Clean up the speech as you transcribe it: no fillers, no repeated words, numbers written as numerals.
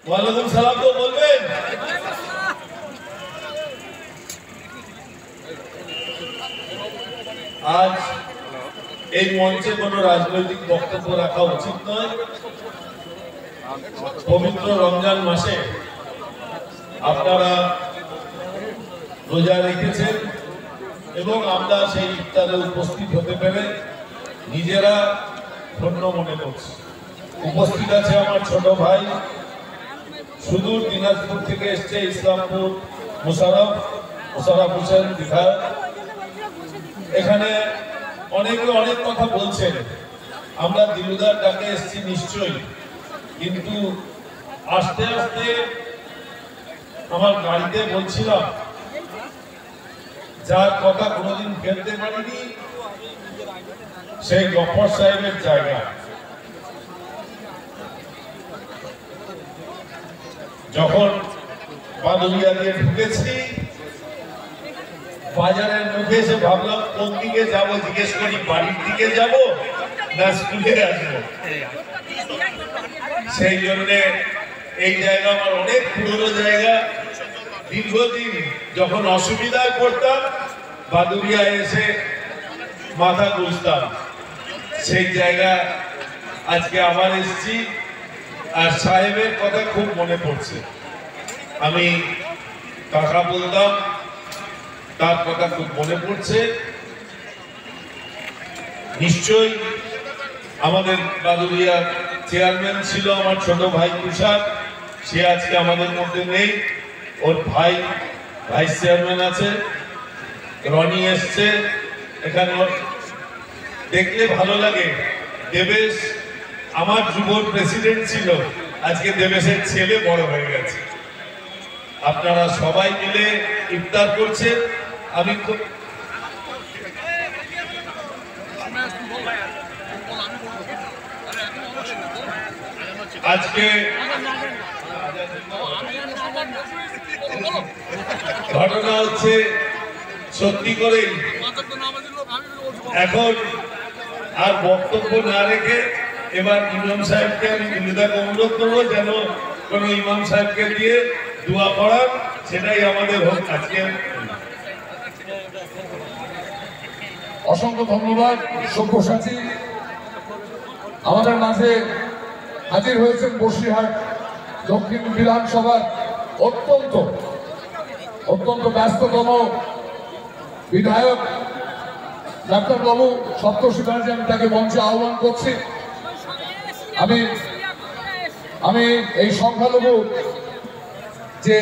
ওয়ালাইকুম সালাম তো বলবেন। আজ এই মঞ্চে কোনো রাজনৈতিক বক্তব্য রাখা উচিত নয়। পবিত্র রমজান মাসে আপনারা রোজা রেখেছেন এবং আমরা সেই ইফতারে উপস্থিত হতে পেরে নিজেরা ধন্য মনে করছি। উপস্থিত আছে আমার ছোট ভাই, সুদূর দিনাজপুর থেকে এসছে ইসলামপুর মোশাররফ হোসেন বিধায়ক। এখানে অনেকে অনেক কথা বলছেন, আমরা দিলুদার ডাকে এসছি নিশ্চয়ই, কিন্তু আস্তে আস্তে আমার গাড়িতে বলছিলাম যার কথা কোনোদিন ফেলতে পারিনি সেই গফর সাহেবের জায়গা। যখন বাদুরিয়া দিয়ে ঢুকেছি বাজারের মুখে এসে ভাবলাম কোন দিকে যাবো, জিজ্ঞেস করি বাড়ির দিকে যাব না স্কুলে আসবো। সেই জন্য এই জায়গা আমার অনেক পুরনো জায়গা। দীর্ঘদিন যখন অসুবিধায় পড়তাম বাদুরিয়া এসে মাথা গুঁজতাম, সেই জায়গা আজকে আবার এসেছি। আর সাহেবের কথা খুব মনে পড়ছে। আমি কাকা বলতাম, তার কথা খুব মনে পড়ছে। নিশ্চয়ই আমাদের বাদুরিয়ার চেয়ারম্যান ছিল আমার ছোট ভাই তুষার, সে আজকে আমাদের মধ্যে নেই। ওর ভাই ভাইস চেয়ারম্যান আছে, রনি এসছে। এখানে দেখলে ভালো লাগে। দেবেশ আমার যুবর প্রেসিডেন্ট ছিল, আজকে দেবেশের ছেলে বড় হয়ে গেছে। আপনারা সবাই মিলে ইফতার করছেন। আমি খুব আজকে ঘটনা হচ্ছে সত্যি করে এখন আর বক্তব্য না রেখে এবার ইমাম সাহেবকে আমি দিলুদাকে অনুরোধ করবো যেন কোন ইমাম সাহেবকে দিয়ে দোয়া পড়ান, সেটাই আমাদের হোক আজকে। অসংখ্য ধন্যবাদ। সব্যসাচী আমাদের মাঝে হাজির হয়েছেন বসিরহাট দক্ষিণ বিধানসভার অত্যন্ত ব্যস্ততম বিধায়ক ডাক্তার বাবু সপ্তর্ষি ব্যানার্জি। আমি তাকে মঞ্চে আহ্বান করছি। আমি এই সংখ্যালঘু যে